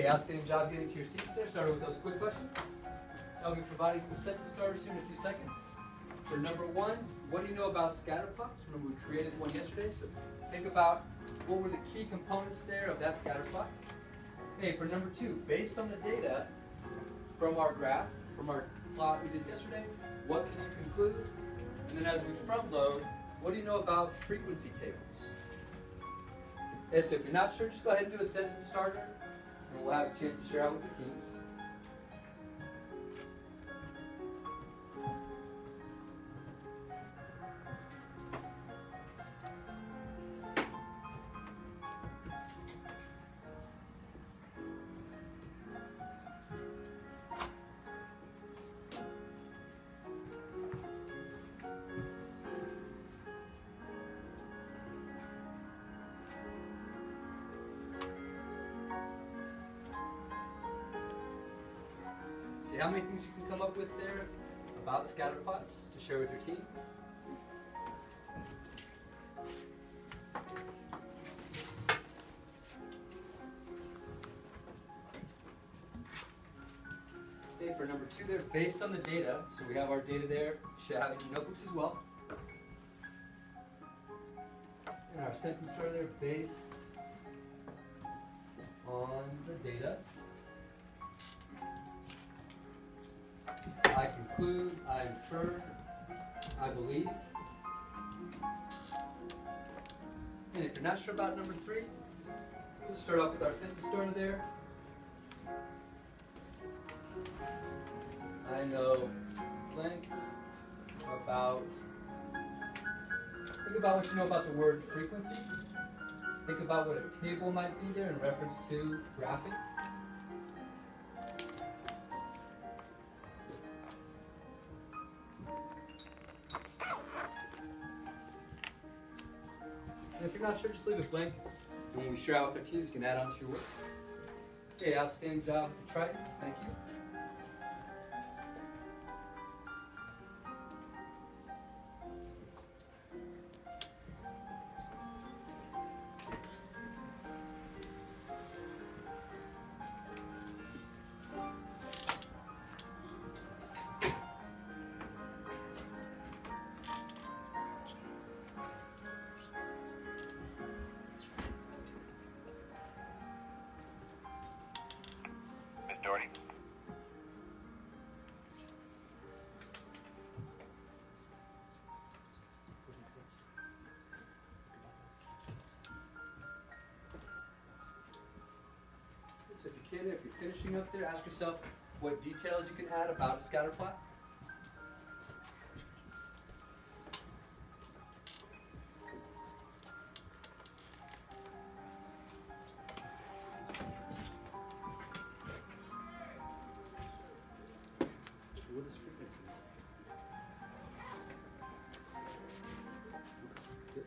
Outstanding job getting to your seats there. Started with those quick questions. I'll be providing some sentence starters here in a few seconds. For number one, what do you know about scatter plots? Remember we created one yesterday, so think about what were the key components there of that scatter plot. Okay, for number two, based on the data from our graph, from our plot we did yesterday, what can you conclude? And then as we front load, what do you know about frequency tables? Okay, so if you're not sure, just go ahead and do a sentence starter. And we'll have a chance to share out with your teams. See how many things you can come up with there about scatter plots to share with your team? Okay, for number two there, based on the data, so we have our data there, you should have it in your notebooks as well. And our sentence starter there, based on the data. I conclude, I infer, I believe. And if you're not sure about number three, we'll just start off with our sentence starter there. I know blank about, think about what you know about the word frequency. Think about what a table might be there in reference to graphing. And if you're not sure, just leave it blank. And when we share out with our teams, you can add on to your work. Okay, outstanding job with the Tritons. Thank you. So if you can, if you're finishing up there, ask yourself what details you can add about a scatter plot. What is frequency? Good.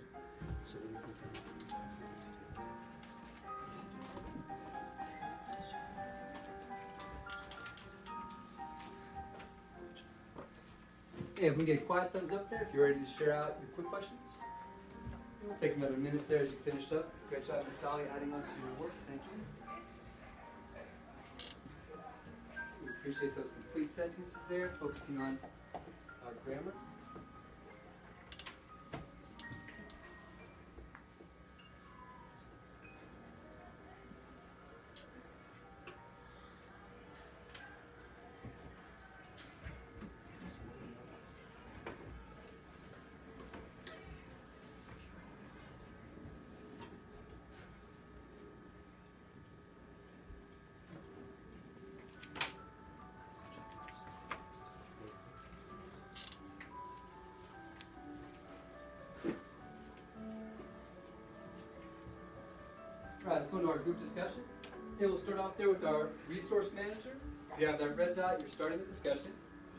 So what do you think the frequency table? Okay, if we get a quiet thumbs up there, if you're ready to share out your quick questions. We'll take another minute there as you finish up. Great job, Natalia, adding on to your work. Thank you. We appreciate those complete sentences there, focusing on our grammar. All right, let's go into our group discussion. Okay, we'll start off there with our resource manager. If you have that red dot, you're starting the discussion.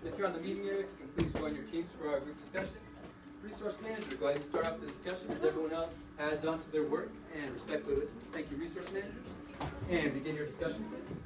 And if you're on the meeting area, if you can please join your teams for our group discussions. Resource manager, go ahead and start off the discussion as everyone else adds on to their work and respectfully listens. Thank you, resource managers. And begin your discussion, please.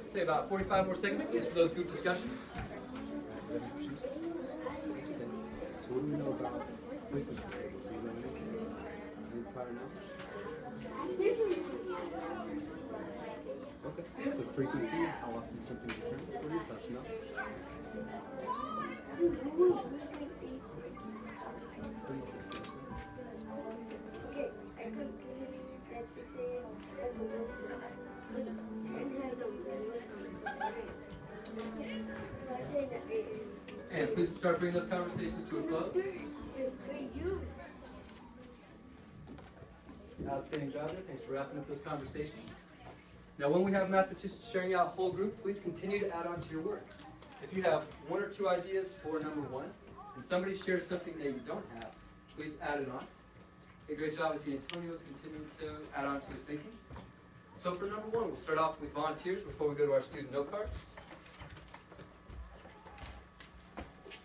Say about 45 more seconds, please, for those group discussions. So what do we know about frequency tables? Do you know anything? Any prior knowledge? Okay. So frequency, how often something's occurring? What are your thoughts, Mel? Okay, I could clean at 6 a.m. That's the best. 10 has a And please start bringing those conversations to a close. Outstanding job there. Thanks for wrapping up those conversations. Now, when we have mathematicians sharing out whole group, please continue to add on to your work. If you have one or two ideas for number one, and somebody shares something that you don't have, please add it on. A great job as Antonio's continuing to add on to his thinking. So for number one, we'll start off with volunteers before we go to our student note cards.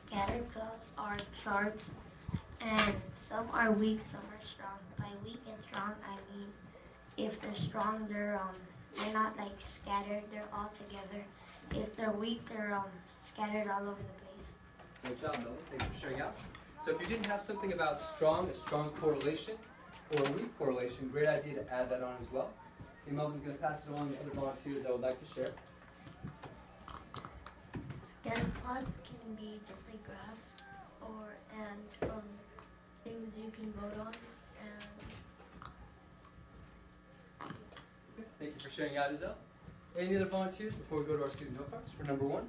Scatter plots are charts, and some are weak, some are strong. By weak and strong, I mean if they're strong, they're not like scattered; they're all together. If they're weak, they're scattered all over the place. Great job, Melvin. Thanks for sharing out. So if you didn't have something about strong, a strong correlation, or a weak correlation, great idea to add that on as well. And Melvin's going to pass it along to other volunteers that would like to share. Scatter plots can be just like graphs, and things you can vote on. Okay. Thank you for sharing out, Isel. Any other volunteers before we go to our student note cards for number one?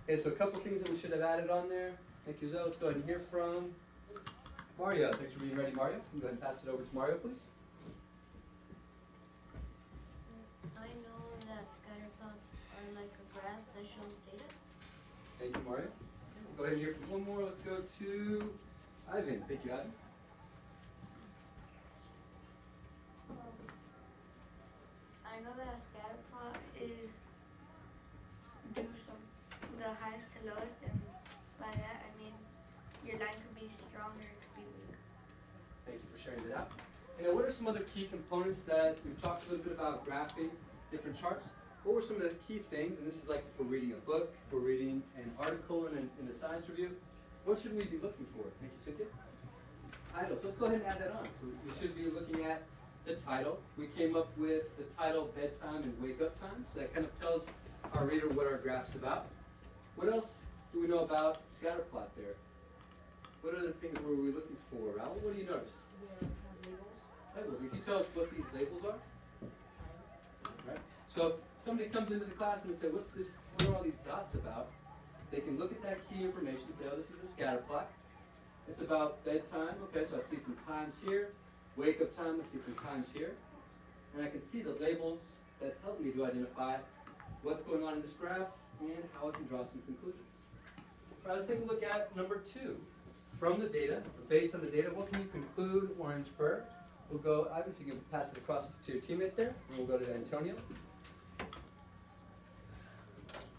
Okay, so a couple things that we should have added on there. Thank you, Isel. Let's go ahead and hear from Mario. Thanks for being ready, Mario. You can go ahead and pass it over to Mario, please. I know that scatter plots are like a graph that shows data. Thank you, Mario. Go ahead and hear from one more. Let's go to Ivan. Thank you, Ivan. I know that a scatter plot is do some the highest to lowest, and by that I mean your line could be strong or it could be weak. Thank you for sharing that out. And now, what are some other key components that we've talked a little bit about graphing different charts? What were some of the key things? And this is like if we're reading a book, if we're reading an article in a science review. What should we be looking for? Thank you, Cynthia. Titles. Let's go ahead and add that on. So we should be looking at the title. We came up with the title, bedtime, and wake up time. So that kind of tells our reader what our graph's about. What else do we know about scatter plot there? What other things were we looking for? Raul, what do you notice? Labels. Can you tell us what these labels are? Right. So if somebody comes into the class and they say, what's this, what are all these dots about? They can look at that key information and say, oh, this is a scatter plot. It's about bedtime. Okay, so I see some times here. Wake up time, I see some times here. And I can see the labels that help me to identify what's going on in this graph and how I can draw some conclusions. All right, let's take a look at number two. From the data, or based on the data, what can you conclude or infer? We'll go, Ivan, if you can pass it across to your teammate there, and we'll go to Antonio.